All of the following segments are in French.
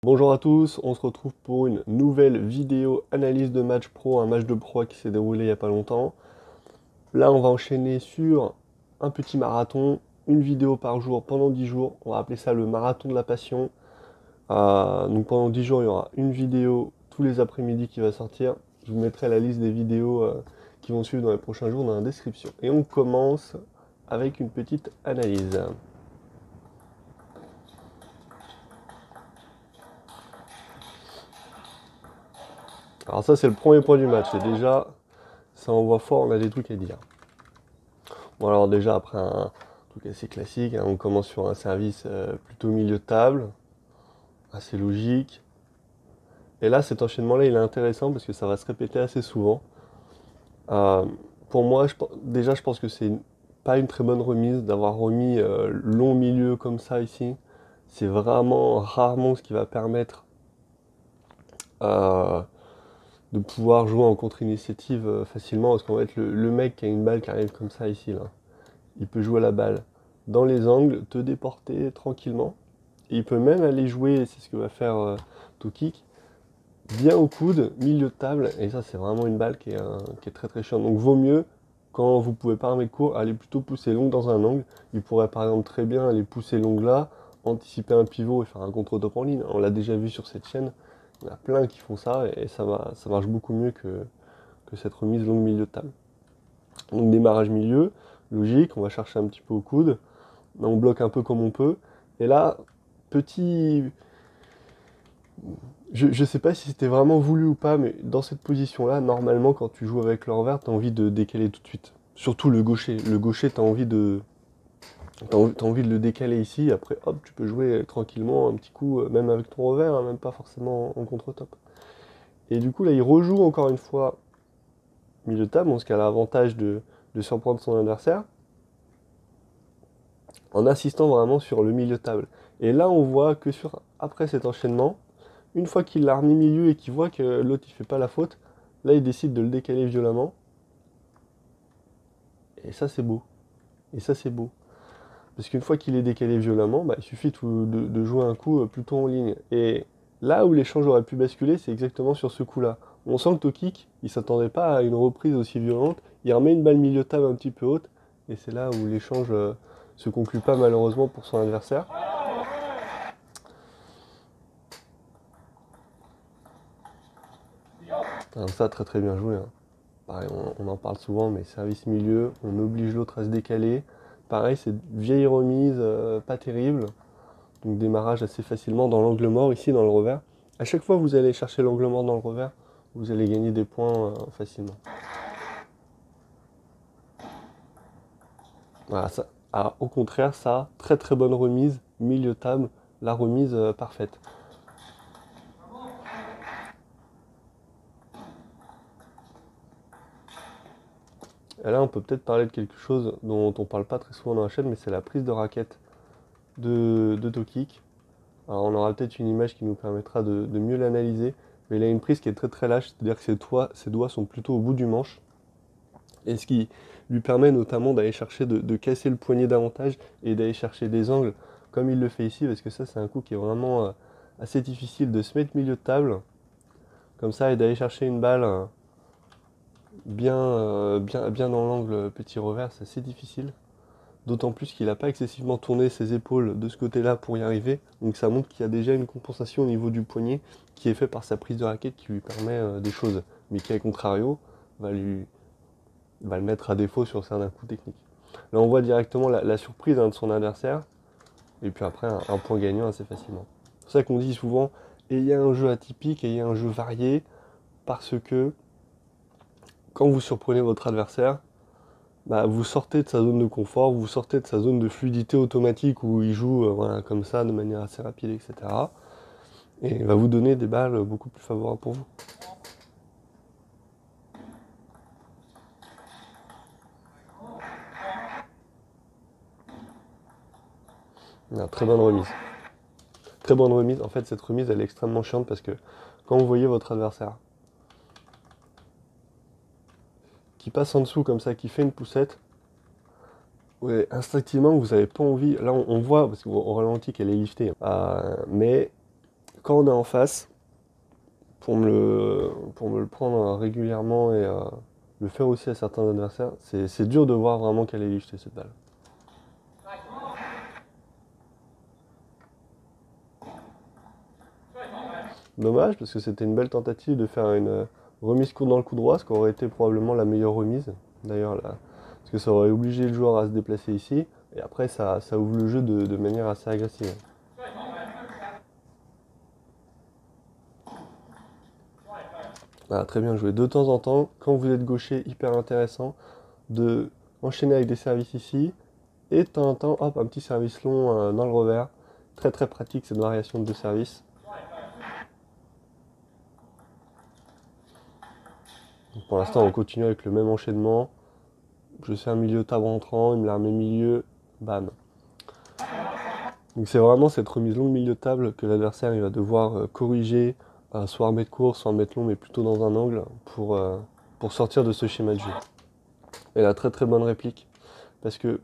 Bonjour à tous, on se retrouve pour une nouvelle vidéo analyse de match pro, un match de pro qui s'est déroulé il n'y a pas longtemps. Là, on va enchaîner sur un petit marathon, une vidéo par jour pendant 10 jours. On va appeler ça le marathon de la passion. Donc pendant 10 jours, il y aura une vidéo tous les après-midi qui va sortir. Je vous mettrai la liste des vidéos qui vont suivre dans les prochains jours dans la description. Et on commence avec une petite analyse. Alors ça, c'est le premier point du match. Et déjà, ça envoie fort, on a des trucs à dire. Bon alors déjà après un truc assez classique, hein, on commence sur un service plutôt milieu de table, assez logique. Et là cet enchaînement-là il est intéressant parce que ça va se répéter assez souvent. Euh, pour moi, déjà je pense que pas une très bonne remise d'avoir remis long milieu comme ça ici. C'est vraiment rarement ce qui va permettre euh, de pouvoir jouer en contre-initiative facilement parce qu'en fait le mec qui a une balle qui arrive comme ça ici là, il peut jouer la balle dans les angles, te déporter tranquillement. Et il peut même aller jouer, c'est ce que va faire Tokic, bien au coude, milieu de table. Et ça, c'est vraiment une balle qui est très très chiante. Donc vaut mieux, quand vous pouvez pas armer court, aller plutôt pousser long dans un angle. Il pourrait par exemple très bien aller pousser long là, anticiper un pivot et faire un contre-top en ligne. On l'a déjà vu sur cette chaîne. Il y en a plein qui font ça et ça marche beaucoup mieux que cette remise longue milieu de table. Donc démarrage milieu, logique, on va chercher un petit peu au coude, on bloque un peu comme on peut. Et là, petit... Je sais pas si c'était vraiment voulu ou pas, mais dans cette position-là, normalement, quand tu joues avec le revers, t'as envie de décaler tout de suite. Surtout le gaucher. Le gaucher, t'as envie de le décaler ici. Après, hop, tu peux jouer tranquillement un petit coup, même avec ton revers, hein, même pas forcément en contre-top. Et du coup, là, il rejoue encore une fois milieu de table, parce qu'il a l'avantage de surprendre son adversaire, en insistant vraiment sur le milieu de table. Et là, on voit que après cet enchaînement, une fois qu'il l'a remis milieu et qu'il voit que l'autre il fait pas la faute, là il décide de le décaler violemment. Et ça c'est beau. Et ça c'est beau. Parce qu'une fois qu'il est décalé violemment, bah, il suffit de jouer un coup plutôt en ligne. Et là où l'échange aurait pu basculer, c'est exactement sur ce coup-là. On sent que Tokic, il s'attendait pas à une reprise aussi violente. Il remet une balle milieu de table un petit peu haute. Et c'est là où l'échange se conclut pas malheureusement pour son adversaire. Alors ça, très très bien joué, hein. Pareil, on en parle souvent, mais service milieu, on oblige l'autre à se décaler. Pareil, c'est vieille remise, pas terrible. Donc démarrage assez facilement dans l'angle mort, ici dans le revers. À chaque fois que vous allez chercher l'angle mort dans le revers, vous allez gagner des points facilement. Voilà, ça, au contraire, ça, très très bonne remise, milieu table, la remise parfaite. Et là, on peut peut-être parler de quelque chose dont on parle pas très souvent dans la chaîne, mais c'est la prise de raquette de Tokic. Alors on aura peut-être une image qui nous permettra de mieux l'analyser, mais il a une prise qui est très très lâche, c'est-à-dire que ses doigts sont plutôt au bout du manche, et ce qui lui permet notamment d'aller chercher de casser le poignet davantage et d'aller chercher des angles, comme il le fait ici, parce que ça c'est un coup qui est vraiment assez difficile de se mettre milieu de table, comme ça, et d'aller chercher une balle bien dans l'angle petit revers, c'est assez difficile. D'autant plus qu'il n'a pas excessivement tourné ses épaules de ce côté-là pour y arriver. Donc ça montre qu'il y a déjà une compensation au niveau du poignet qui est fait par sa prise de raquette qui lui permet des choses. Mais qui, à contrario, va, lui, va le mettre à défaut sur certains coups techniques. Là, on voit directement la surprise de son adversaire. Et puis après, un point gagnant assez facilement. C'est pour ça qu'on dit souvent, ayez un jeu atypique, ayez un jeu varié. Parce que quand vous surprenez votre adversaire, bah, vous sortez de sa zone de confort, vous sortez de sa zone de fluidité automatique où il joue voilà, comme ça de manière assez rapide, etc. Et il va vous donner des balles beaucoup plus favorables pour vous. Une très bonne remise. Très bonne remise. En fait, cette remise, elle est extrêmement chiante parce que quand vous voyez votre adversaire qui passe en dessous comme ça, qui fait une poussette, ouais, instinctivement, vous n'avez pas envie. Là, on voit, parce qu'au ralenti qu'elle est liftée, mais quand on est en face, pour me le prendre régulièrement et le faire aussi à certains adversaires, c'est dur de voir vraiment qu'elle est liftée cette balle. Dommage parce que c'était une belle tentative de faire une remise courte dans le coup droit, ce qui aurait été probablement la meilleure remise. D'ailleurs, là, parce que ça aurait obligé le joueur à se déplacer ici, et après ça ouvre le jeu de manière assez agressive. Ah, très bien joué. De temps en temps, quand vous êtes gaucher, hyper intéressant de enchaîner avec des services ici, et de temps en temps, hop, un petit service long dans le revers. Très très pratique cette variation de deux services. Donc, pour l'instant, on continue avec le même enchaînement. Je fais un milieu table rentrant, il me la remet milieu, bam. Donc c'est vraiment cette remise longue milieu de table que l'adversaire il va devoir corriger, soit remettre court, soit remettre long, mais plutôt dans un angle pour sortir de ce schéma de jeu. Et la très très bonne réplique, parce que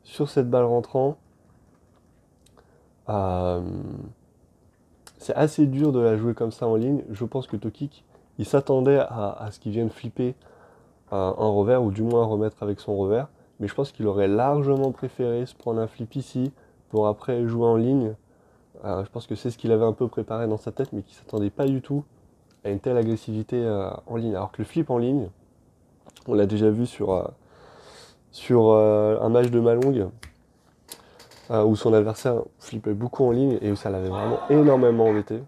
sur cette balle rentrant, euh, c'est assez dur de la jouer comme ça en ligne. Je pense que Tokic, il s'attendait à ce qu'il vienne flipper un revers, ou du moins remettre avec son revers. Mais je pense qu'il aurait largement préféré se prendre un flip ici, pour après jouer en ligne. Je pense que c'est ce qu'il avait un peu préparé dans sa tête, mais qu'il ne s'attendait pas du tout à une telle agressivité en ligne. Alors que le flip en ligne, on l'a déjà vu sur un match de Malong, où son adversaire flippait beaucoup en ligne et où ça l'avait vraiment énormément embêté.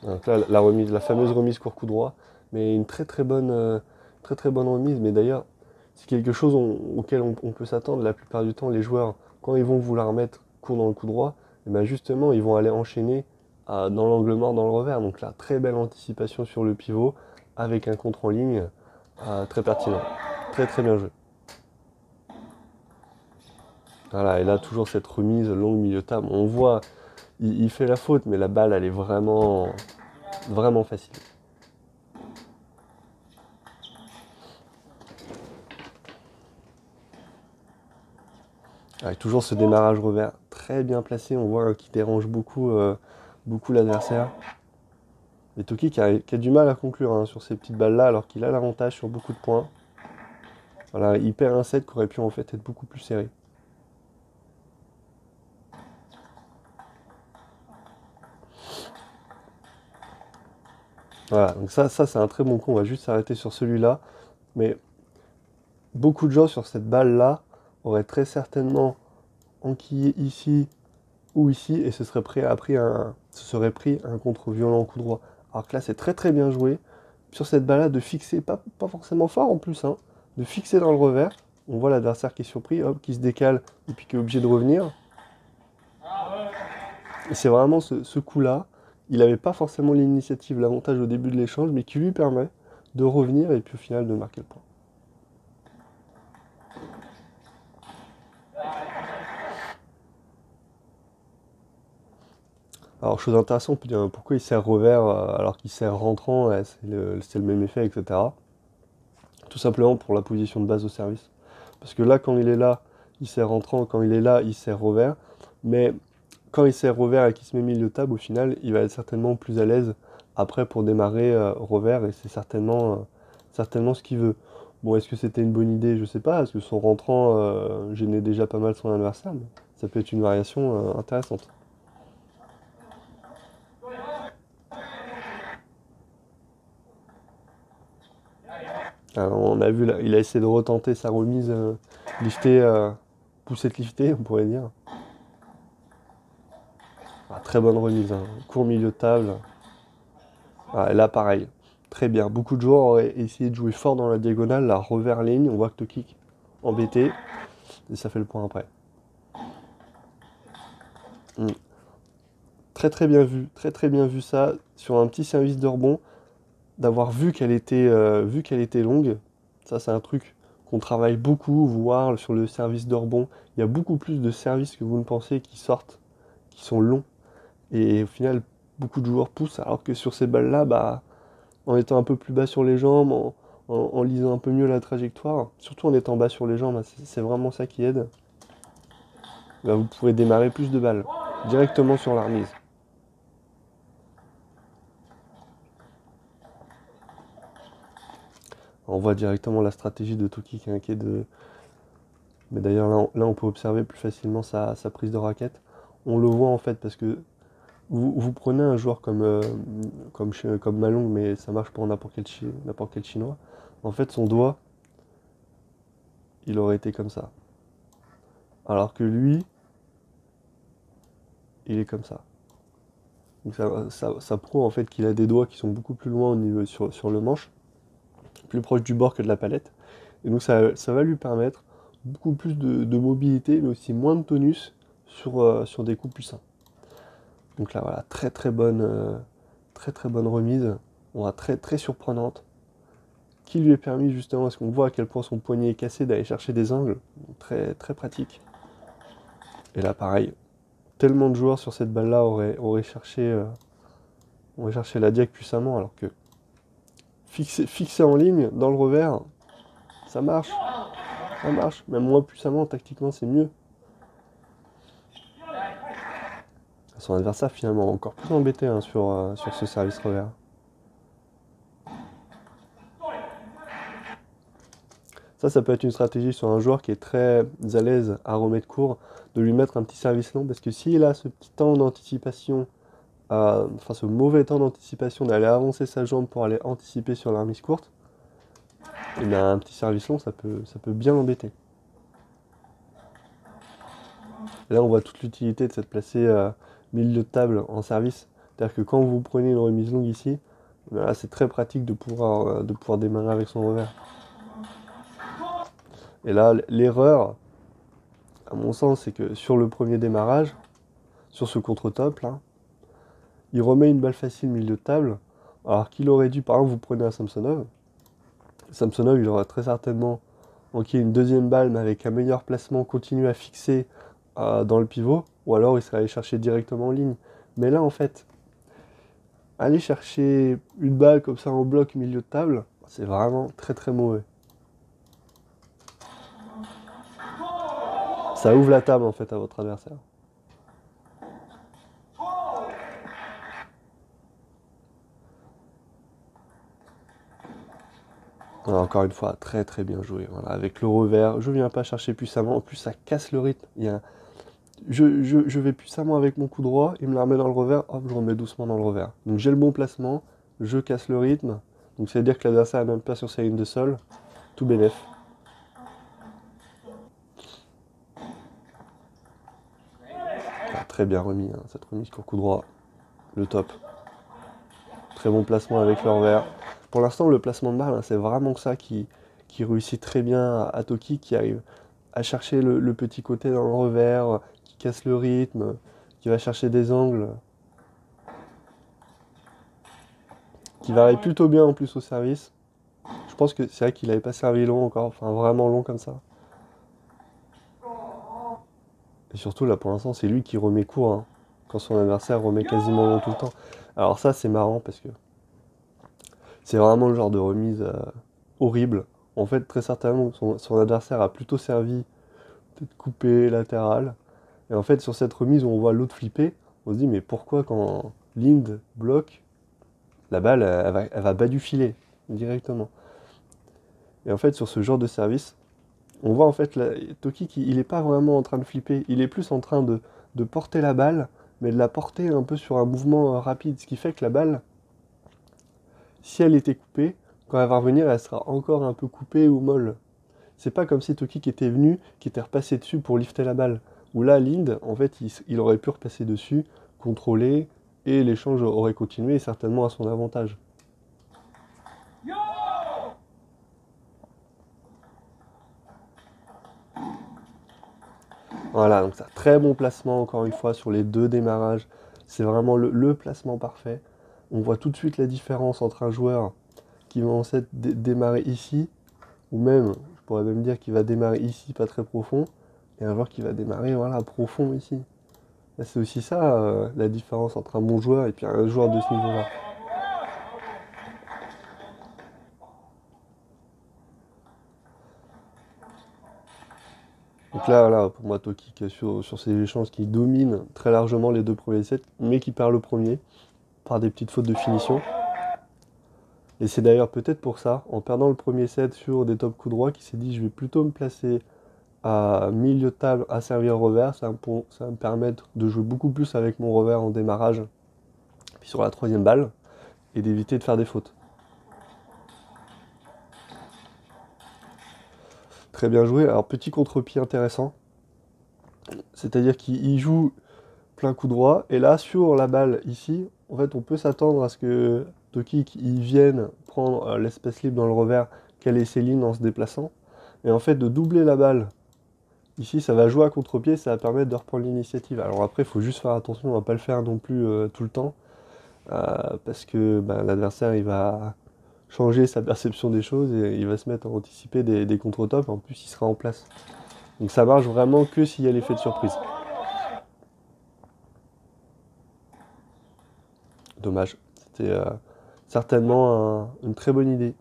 Donc là, la fameuse remise court coup droit, mais une très très bonne remise. Mais d'ailleurs, c'est quelque chose auquel on peut s'attendre. La plupart du temps, les joueurs, quand ils vont vouloir mettre court dans le coup droit, et ben justement, ils vont aller enchaîner dans l'angle mort, dans le revers. Donc là, très belle anticipation sur le pivot, avec un contre en ligne très pertinent. Très très bien joué. Voilà, et là, toujours cette remise longue milieu table. On voit, il fait la faute, mais la balle, elle est vraiment, vraiment facile. Avec toujours ce démarrage revers très bien placé, on voit qu'il dérange beaucoup l'adversaire. Et Toki qui a du mal à conclure sur ces petites balles-là, alors qu'il a l'avantage sur beaucoup de points. Voilà, il perd un set qui aurait pu en fait être beaucoup plus serré. Voilà, donc ça c'est un très bon coup, on va juste s'arrêter sur celui-là. Mais beaucoup de gens sur cette balle-là auraient très certainement enquillé ici ou ici, et se serait pris un contre-violent coup droit. Alors que là, c'est très très bien joué. Sur cette balle-là, de fixer, pas forcément fort en plus, de fixer dans le revers. On voit l'adversaire qui est surpris, hop, qui se décale, et puis qui est obligé de revenir. Et c'est vraiment ce coup-là. Il n'avait pas forcément l'initiative, l'avantage au début de l'échange, mais qui lui permet de revenir et puis au final de marquer le point. Alors, chose intéressante, on peut dire pourquoi il sert revers alors qu'il sert rentrant, ouais, c'est le même effet, etc. Tout simplement pour la position de base au service. Parce que là, quand il est là, il sert rentrant, quand il est là, il sert revers. Mais quand il sert revers et qu'il se met milieu de table, au final, il va être certainement plus à l'aise après pour démarrer revers, et c'est certainement ce qu'il veut. Bon, est-ce que c'était une bonne idée? Je sais pas, est-ce que son rentrant gênait déjà pas mal son adversaire? Mais ça peut être une variation intéressante. Alors, on a vu là, il a essayé de retenter sa remise liftée, poussette liftée, on pourrait dire. Ah, très bonne remise, court milieu de table. Ah, et là, pareil, très bien. Beaucoup de joueurs auraient essayé de jouer fort dans la diagonale, la revers ligne. On voit que Tokic embêté, et ça fait le point après. Mm. Très très bien vu ça sur un petit service de rebond, d'avoir vu qu'elle était longue. Ça, c'est un truc qu'on travaille beaucoup, voire sur le service de rebond. Il y a beaucoup plus de services que vous ne pensez qui sortent, qui sont longs. Et au final, beaucoup de joueurs poussent, alors que sur ces balles-là, bah, en étant un peu plus bas sur les jambes, en lisant un peu mieux la trajectoire, surtout en étant bas sur les jambes, hein, c'est vraiment ça qui aide. Là, vous pourrez démarrer plus de balles directement sur la remise. On voit directement la stratégie de Toki qui est de... Mais d'ailleurs là, on peut observer plus facilement sa prise de raquette. On le voit en fait parce que vous prenez un joueur comme Malong, mais ça marche pour n'importe quel chinois. En fait, son doigt, il aurait été comme ça. Alors que lui, il est comme ça. Donc ça prouve en fait qu'il a des doigts qui sont beaucoup plus loin au niveau sur le manche, plus proche du bord que de la palette. Et donc ça va lui permettre beaucoup plus de mobilité, mais aussi moins de tonus sur des coups puissants. Donc là voilà, très très bonne remise, on voit très très surprenante, qui lui est permis justement, parce qu'on voit à quel point son poignet est cassé, d'aller chercher des angles, très très pratique. Et là pareil, tellement de joueurs sur cette balle là auraient cherché la diag puissamment, alors que fixé en ligne dans le revers, ça marche, même moins puissamment, tactiquement c'est mieux. Son adversaire finalement encore plus embêté hein, sur ce service revers. Ça peut être une stratégie sur un joueur qui est très à l'aise à remettre court, de lui mettre un petit service long, parce que s'il a ce petit temps d'anticipation, enfin ce mauvais temps d'anticipation d'aller avancer sa jambe pour aller anticiper sur la remise courte, et bien un petit service long, ça peut bien l'embêter. Et là, on voit toute l'utilité de cette placée milieu de table en service. C'est-à-dire que quand vous prenez une remise longue ici, là, c'est très pratique de pouvoir démarrer avec son revers. Et là, l'erreur, à mon sens, c'est que sur le premier démarrage, sur ce contre-top, là, il remet une balle facile milieu de table, alors qu'il aurait dû, par exemple, vous prenez un Samsonov. Samsonov, il aurait très certainement manqué une deuxième balle, mais avec un meilleur placement, continue à fixer dans le pivot, ou alors il serait allé chercher directement en ligne. Mais là, en fait, aller chercher une balle comme ça en bloc milieu de table, c'est vraiment très très mauvais. Ça ouvre la table en fait à votre adversaire. Voilà, encore une fois, très très bien joué. Voilà, avec le revers, je viens pas chercher puissamment. En plus, ça casse le rythme. Je vais puissamment avec mon coup droit, il me la remet dans le revers, hop, je remets doucement dans le revers. Donc j'ai le bon placement, je casse le rythme. Donc ça veut dire que l'adversaire n'est même pas sur sa ligne de sol. Tout bénef. Ah, très bien remis, hein, cette remise pour coup droit. Le top. Très bon placement avec le revers. Pour l'instant, le placement de balle, hein, c'est vraiment ça qui réussit très bien à Toki, qui arrive à chercher le petit côté dans le revers, qui casse le rythme, qui va chercher des angles, qui varie plutôt bien en plus au service. Je pense que c'est vrai qu'il n'avait pas servi long encore, enfin vraiment long comme ça. Et surtout là pour l'instant c'est lui qui remet court, hein, quand son adversaire remet quasiment long tout le temps. Alors ça c'est marrant parce que c'est vraiment le genre de remise horrible. En fait très certainement son adversaire a plutôt servi peut-être coupé latéral. Et en fait sur cette remise où on voit l'autre flipper, on se dit mais pourquoi quand Lind bloque, la balle elle va bas du filet directement. Et en fait sur ce genre de service, on voit en fait Toki il n'est pas vraiment en train de flipper, il est plus en train de porter la balle, mais de la porter un peu sur un mouvement rapide, ce qui fait que la balle, si elle était coupée, quand elle va revenir, elle sera encore un peu coupée ou molle. C'est pas comme si Toki qui était venu, qui était repassé dessus pour lifter la balle. Ou là, Lind, en fait, il aurait pu repasser dessus, contrôler, et l'échange aurait continué, certainement à son avantage. Voilà, donc ça, très bon placement encore une fois sur les deux démarrages. C'est vraiment le placement parfait. On voit tout de suite la différence entre un joueur qui va en fait démarrer ici, ou même, je pourrais même dire qu'il va démarrer ici, pas très profond, et un joueur qui va démarrer voilà, profond ici. C'est aussi ça la différence entre un bon joueur et puis un joueur de ce niveau-là. Donc là, pour moi, Toki sur ces échanges qui domine très largement les deux premiers sets, mais qui perd le premier par des petites fautes de finition. Et c'est d'ailleurs peut-être pour ça, en perdant le premier set sur des top coups droits, qu'il s'est dit je vais plutôt me placer à milieu de table à servir revers. Ça va me permettre de jouer beaucoup plus avec mon revers en démarrage, puis sur la troisième balle, et d'éviter de faire des fautes. Très bien joué. Alors petit contre-pied intéressant, c'est-à-dire qu'il joue plein coup droit, et là sur la balle ici, en fait on peut s'attendre à ce que Toki il vienne prendre l'espace libre dans le revers, caler ses lignes en se déplaçant, et en fait de doubler la balle. Ici, ça va jouer à contre-pied, ça va permettre de reprendre l'initiative. Alors après, il faut juste faire attention, on va pas le faire non plus tout le temps, parce que l'adversaire, il va changer sa perception des choses et il va se mettre à anticiper des contre-tops. En plus, il sera en place. Donc ça marche vraiment que s'il y a l'effet de surprise. Dommage. C'était certainement une très bonne idée.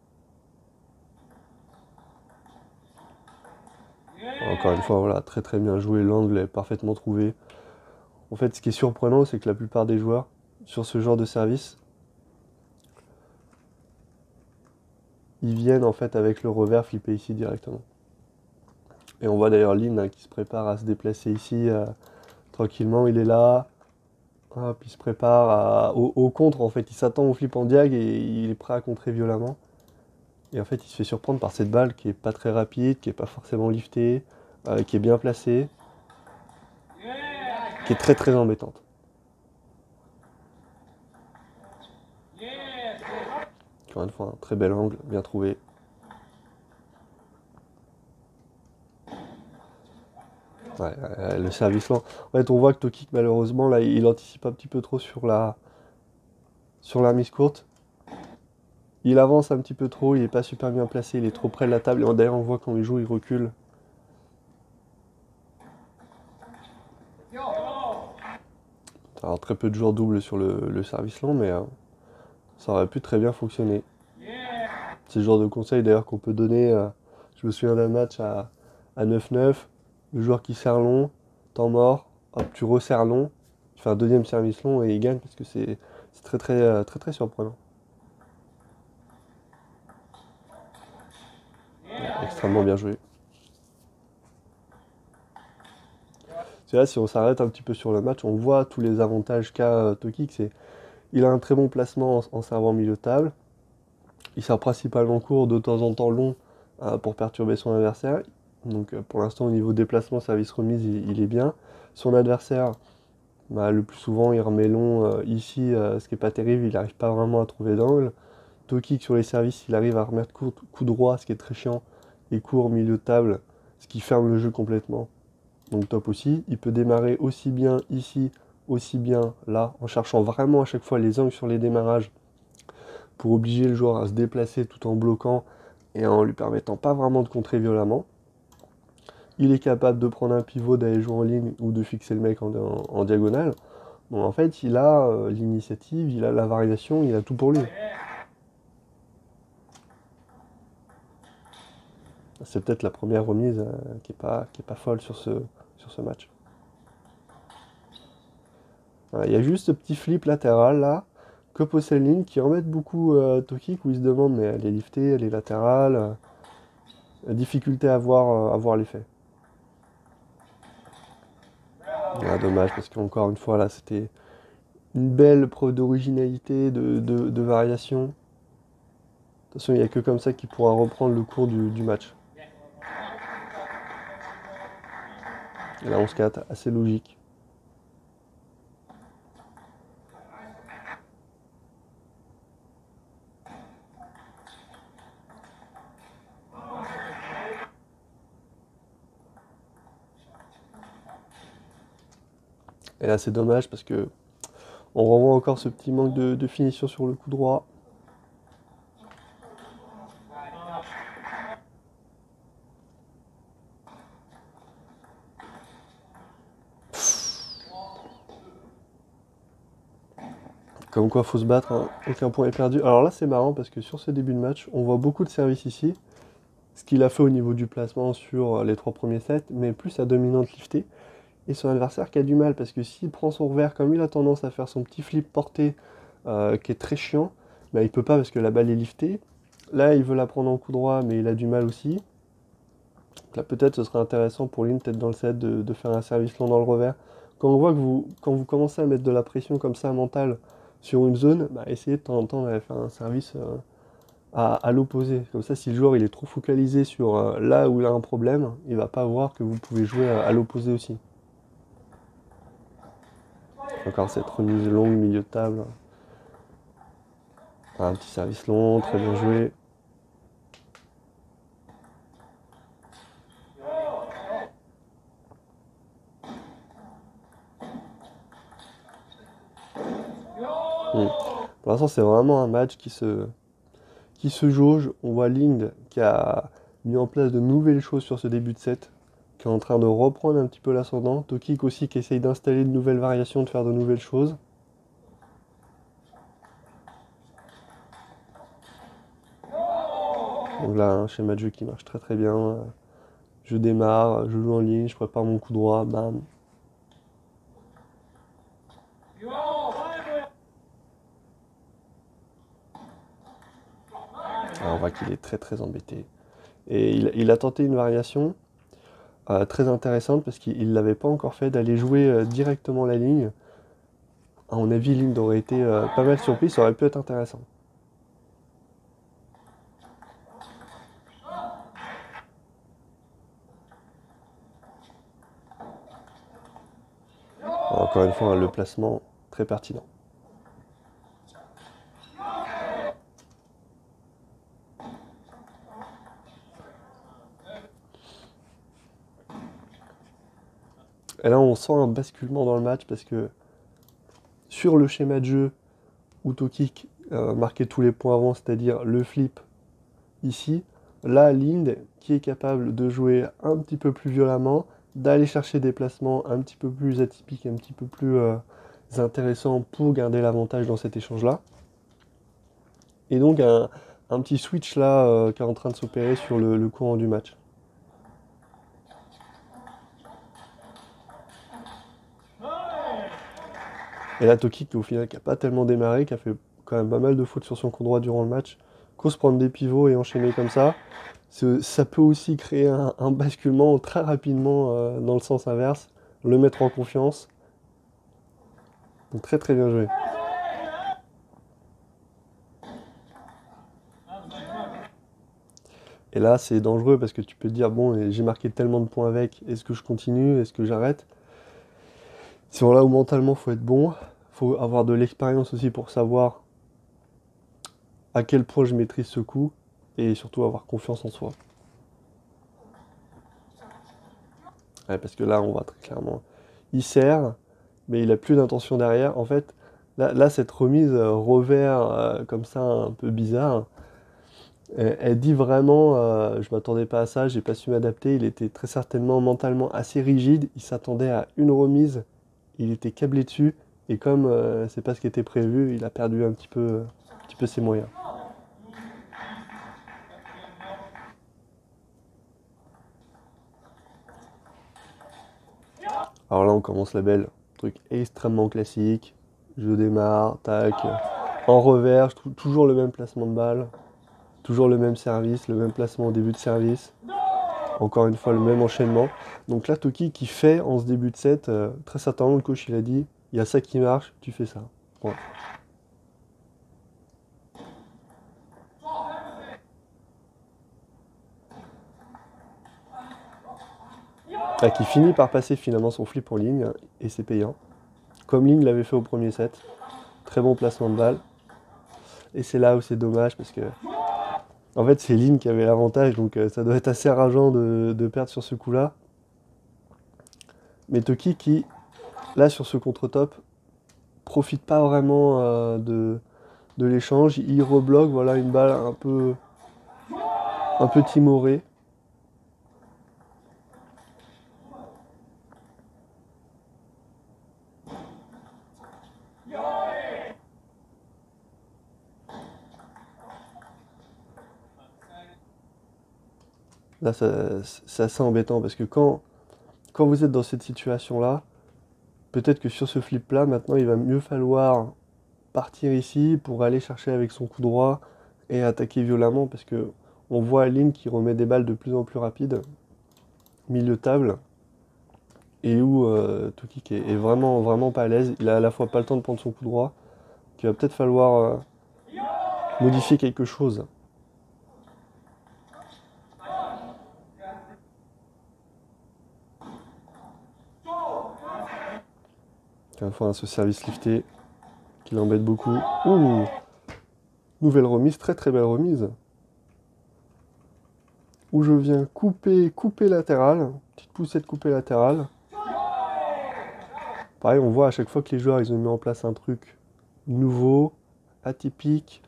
Encore une fois, voilà, très très bien joué, l'angle est parfaitement trouvé. En fait, ce qui est surprenant, c'est que la plupart des joueurs, sur ce genre de service, ils viennent en fait avec le revers flipper ici directement. Et on voit d'ailleurs Lin qui se prépare à se déplacer ici tranquillement, il est là. Hop, il se prépare au contre en fait, il s'attend au flip en diag et il est prêt à contrer violemment. Et en fait il se fait surprendre par cette balle qui est pas très rapide, qui est pas forcément liftée, qui est bien placée, qui est très très embêtante. Encore une fois, un très bel angle, bien trouvé. Ouais, le service lent. En fait, on voit que Tokic, malheureusement, là, il anticipe un petit peu trop sur la mise courte. Il avance un petit peu trop, il est pas super bien placé, il est trop près de la table. Et d'ailleurs, on voit quand il joue, il recule. Alors, très peu de joueurs doubles sur le service lent, mais ça aurait pu très bien fonctionner. C'est le genre de conseil d'ailleurs qu'on peut donner. Je me souviens d'un match à 9-9, le joueur qui sert long, temps mort, hop, tu resserres long, tu fais un deuxième service long et il gagne parce que c'est très très surprenant. Extrêmement bien joué. C'est là, si on s'arrête un petit peu sur le match, on voit tous les avantages qu'a Tokic. Il a un très bon placement en servant milieu de table. Il sert principalement court, de temps en temps long, pour perturber son adversaire. Donc pour l'instant, au niveau déplacement, service remise, il est bien. Son adversaire, le plus souvent, il remet long ici, ce qui n'est pas terrible, il n'arrive pas vraiment à trouver d'angle. Tokic sur les services, il arrive à remettre coup droit, ce qui est très chiant, et court milieu de table, ce qui ferme le jeu complètement. Donc top aussi. Il peut démarrer aussi bien ici, aussi bien là, en cherchant vraiment à chaque fois les angles sur les démarrages pour obliger le joueur à se déplacer tout en bloquant et en lui permettant pas vraiment de contrer violemment. Il est capable de prendre un pivot, d'aller jouer en ligne ou de fixer le mec en diagonale. Donc en fait, il a l'initiative, il a la variation, il a tout pour lui. C'est peut-être la première remise qui est pas folle sur ce match. Voilà, il y a juste ce petit flip latéral là, que possède Lin, qui embête beaucoup Tokic, où il se demande mais elle est liftée, elle est latérale. Difficulté à voir l'effet. Dommage, parce qu'encore une fois là, c'était une belle preuve d'originalité, de variation. De toute façon, il n'y a que comme ça qu'il pourra reprendre le cours du match. Et là, 11-4, assez logique. Et là, c'est dommage parce que on revoit encore ce petit manque de finition sur le coup droit. Comme quoi, faut se battre, hein. Aucun point est perdu. Alors là, c'est marrant parce que sur ce début de match, on voit beaucoup de services ici. ce qu'il a fait au niveau du placement sur les 3 premiers sets, mais plus sa dominante liftée. Et son adversaire qui a du mal, parce que s'il prend son revers, comme il a tendance à faire son petit flip porté, qui est très chiant, bah, il peut pas parce que la balle est liftée. Là, il veut la prendre en coup droit, mais il a du mal aussi. Donc là, peut-être ce serait intéressant pour lui, peut-être dans le set, de faire un service long dans le revers. Quand on voit que quand vous commencez à mettre de la pression comme ça mentale sur une zone, bah, essayez de temps en temps d'aller faire un service à l'opposé. Comme ça, si le joueur il est trop focalisé sur là où il a un problème, il va pas voir que vous pouvez jouer à l'opposé aussi. Encore cette remise longue, milieu de table. Un petit service long, très bien joué. Hmm. Pour l'instant, c'est vraiment un match qui se jauge. On voit Lind qui a mis en place de nouvelles choses sur ce début de set, qui est en train de reprendre un petit peu l'ascendant. Tokik aussi qui essaye d'installer de nouvelles variations, de faire de nouvelles choses. Donc là, un schéma de jeu qui marche très très bien. Je démarre, je joue en ligne, je prépare mon coup droit, bam. Alors on voit qu'il est très très embêté. Et il a tenté une variation très intéressante parce qu'il ne l'avait pas encore fait, d'aller jouer directement la ligne. À mon avis, Lind aurait été pas mal surpris, ça aurait pu être intéressant. Encore une fois, le placement très pertinent. Et là, on sent un basculement dans le match parce que sur le schéma de jeu où Tokik marquait tous les points avant, c'est-à-dire le flip ici, là, Lind qui est capable de jouer un petit peu plus violemment, d'aller chercher des placements un petit peu plus atypiques, un petit peu plus intéressants pour garder l'avantage dans cet échange-là. Et donc un petit switch là qui est en train de s'opérer sur le courant du match. Et là, Toki, au final, qui n'a pas tellement démarré, qui a fait quand même pas mal de fautes sur son coup droit durant le match, cause prendre des pivots et enchaîner comme ça, ça peut aussi créer un basculement très rapidement dans le sens inverse, le mettre en confiance. Donc très très bien joué. Et là, c'est dangereux parce que tu peux te dire, bon, j'ai marqué tellement de points avec, est-ce que je continue, est-ce que j'arrête? C'est là où mentalement, faut être bon, faut avoir de l'expérience aussi pour savoir à quel point je maîtrise ce coup, et surtout avoir confiance en soi. Ouais, parce que là, on voit très clairement, il serre, mais il a plus d'intention derrière. En fait, là cette remise revers comme ça, un peu bizarre, elle dit vraiment, je m'attendais pas à ça, j'ai pas su m'adapter. Il était très certainement mentalement assez rigide. Il s'attendait à une remise, il était câblé dessus, et comme c'est pas ce qui était prévu, il a perdu un petit peu ses moyens. Alors là, on commence la belle, truc extrêmement classique. Je démarre, tac, en revers, je trouve toujours le même placement de balle. Toujours le même service, le même placement au début de service. Encore une fois, le même enchaînement. Donc là, Toki qui fait en ce début de set, très certainement, le coach il a dit, il y a ça qui marche, tu fais ça. Point. Ah, qui finit par passer finalement son flip en ligne, et c'est payant. Comme Ligne l'avait fait au premier set. Très bon placement de balle. Et c'est là où c'est dommage parce que en fait c'est Ligne qui avait l'avantage, donc ça doit être assez rageant de perdre sur ce coup-là. Mais Toki qui, là sur ce contre-top, profite pas vraiment de l'échange. Il rebloque, voilà une balle un peu timorée. Là, c'est assez embêtant parce que quand vous êtes dans cette situation-là, peut-être que sur ce flip-là, maintenant, il va mieux falloir partir ici pour aller chercher avec son coup droit et attaquer violemment parce que on voit Lin qui remet des balles de plus en plus rapides, milieu table, et où Tokic est vraiment, vraiment pas à l'aise. Il a à la fois pas le temps de prendre son coup droit, qu'il va peut-être falloir modifier quelque chose. Une fois, ce service lifté qui l'embête beaucoup. Ouh, nouvelle remise, très très belle remise. Où je viens couper latéral, petite poussette coupée latérale. Pareil, on voit à chaque fois que les joueurs ils ont mis en place un truc nouveau, atypique,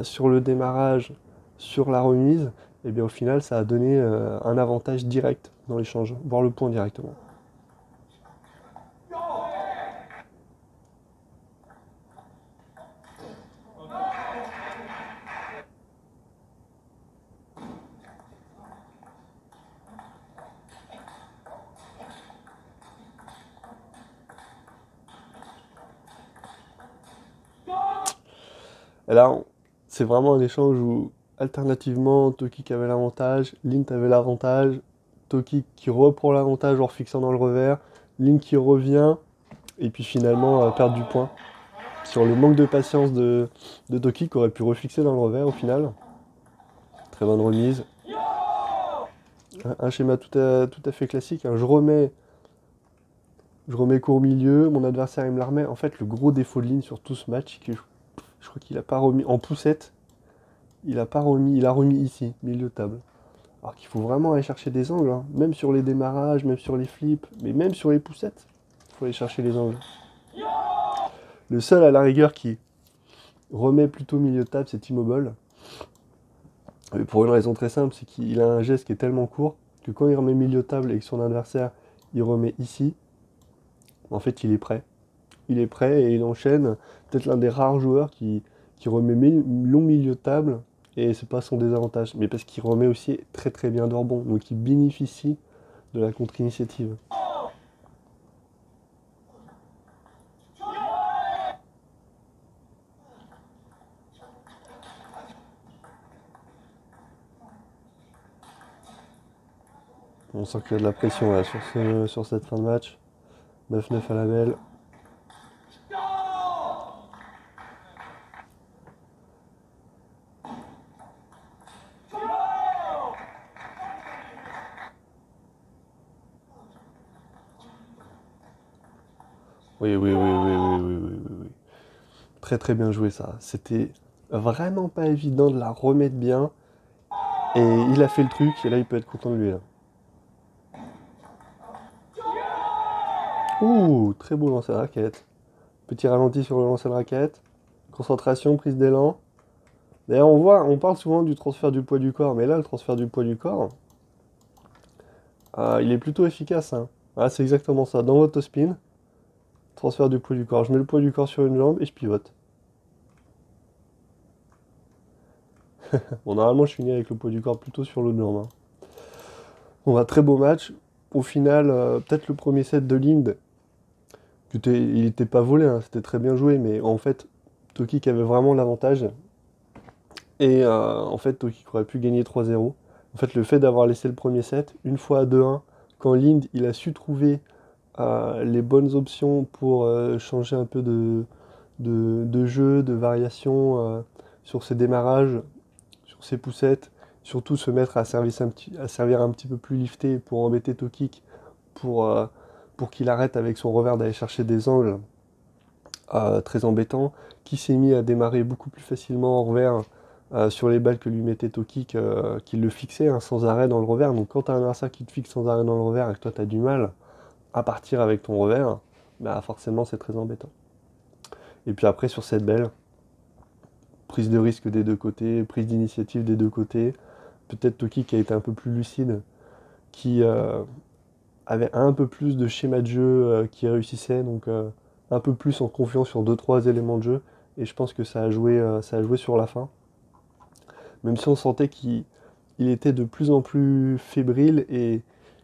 sur le démarrage, sur la remise, et bien au final ça a donné un avantage direct dans l'échange, voire le point directement. Et là, c'est vraiment un échange où alternativement Tokic avait l'avantage, Lint avait l'avantage, Tokic qui reprend l'avantage en fixant dans le revers, Lint qui revient, et puis finalement perdre du point. Sur le manque de patience de Tokic qui aurait pu refixer dans le revers au final. Très bonne remise. Un schéma tout à fait classique. Hein. Je remets court milieu, mon adversaire il me la remet. En fait, le gros défaut de ligne sur tout ce match, c'est que je crois qu'il n'a pas remis en poussette. Il a remis ici, milieu de table. Alors qu'il faut vraiment aller chercher des angles, hein. Même sur les démarrages, même sur les flips, mais même sur les poussettes, il faut aller chercher les angles. Le seul à la rigueur qui remet plutôt milieu de table, c'est Immobile. Mais pour une raison très simple, c'est qu'il a un geste qui est tellement court que quand il remet milieu de table et que son adversaire il remet ici, en fait il est prêt. Il est prêt et il enchaîne. Peut-être l'un des rares joueurs qui remet long milieu de table et c'est pas son désavantage. Mais parce qu'il remet aussi très très bien de rebond. Donc il bénéficie de la contre-initiative. On sent qu'il y a de la pression là, sur cette fin de match. 9-9 à la belle. Oui, oui, oui, oui, oui, oui, oui, oui, oui. Très très bien joué ça. C'était vraiment pas évident de la remettre bien. Et il a fait le truc et là il peut être content de lui là. Ouh, très beau lancer de raquette. Petit ralenti sur le lancer de raquette. Concentration, prise d'élan. D'ailleurs, on parle souvent du transfert du poids du corps, mais là, le transfert du poids du corps, il est plutôt efficace. Hein. Ah, c'est exactement ça. Dans votre spin, transfert du poids du corps. Je mets le poids du corps sur une jambe et je pivote. Bon, normalement, je finis avec le poids du corps plutôt sur l'autre jambe. Hein. On va très beau match. Au final, peut-être le premier set de Lind, il n'était pas volé, hein, c'était très bien joué, mais en fait, Tokic avait vraiment l'avantage. Et en fait, Tokic aurait pu gagner 3-0. En fait, le fait d'avoir laissé le premier set, une fois à 2-1, quand Lind il a su trouver les bonnes options pour changer un peu de jeu, de variation sur ses démarrages, sur ses poussettes, surtout se mettre à servir un petit peu plus lifté pour embêter Tokic, pour, euh, pour qu'il arrête avec son revers d'aller chercher des angles très embêtants, qui s'est mis à démarrer beaucoup plus facilement en revers sur les balles que lui mettait Tokic, qui le fixait hein, sans arrêt dans le revers. Donc quand tu as un adversaire qui te fixe sans arrêt dans le revers et que toi tu as du mal à partir avec ton revers, bah forcément c'est très embêtant. Et puis après sur cette belle, prise de risque des deux côtés, prise d'initiative des deux côtés, peut-être Tokic qui a été un peu plus lucide, qui avait un peu plus de schéma de jeu qui réussissait, donc un peu plus en confiance sur deux trois éléments de jeu, et je pense que ça a joué sur la fin. Même si on sentait qu'il il était de plus en plus fébrile et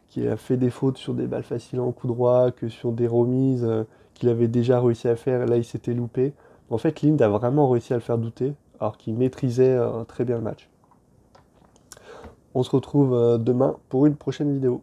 qu'il a fait des fautes sur des balles faciles en coup droit, que sur des remises qu'il avait déjà réussi à faire, et là il s'était loupé. En fait, Lind a vraiment réussi à le faire douter, alors qu'il maîtrisait très bien le match. On se retrouve demain pour une prochaine vidéo.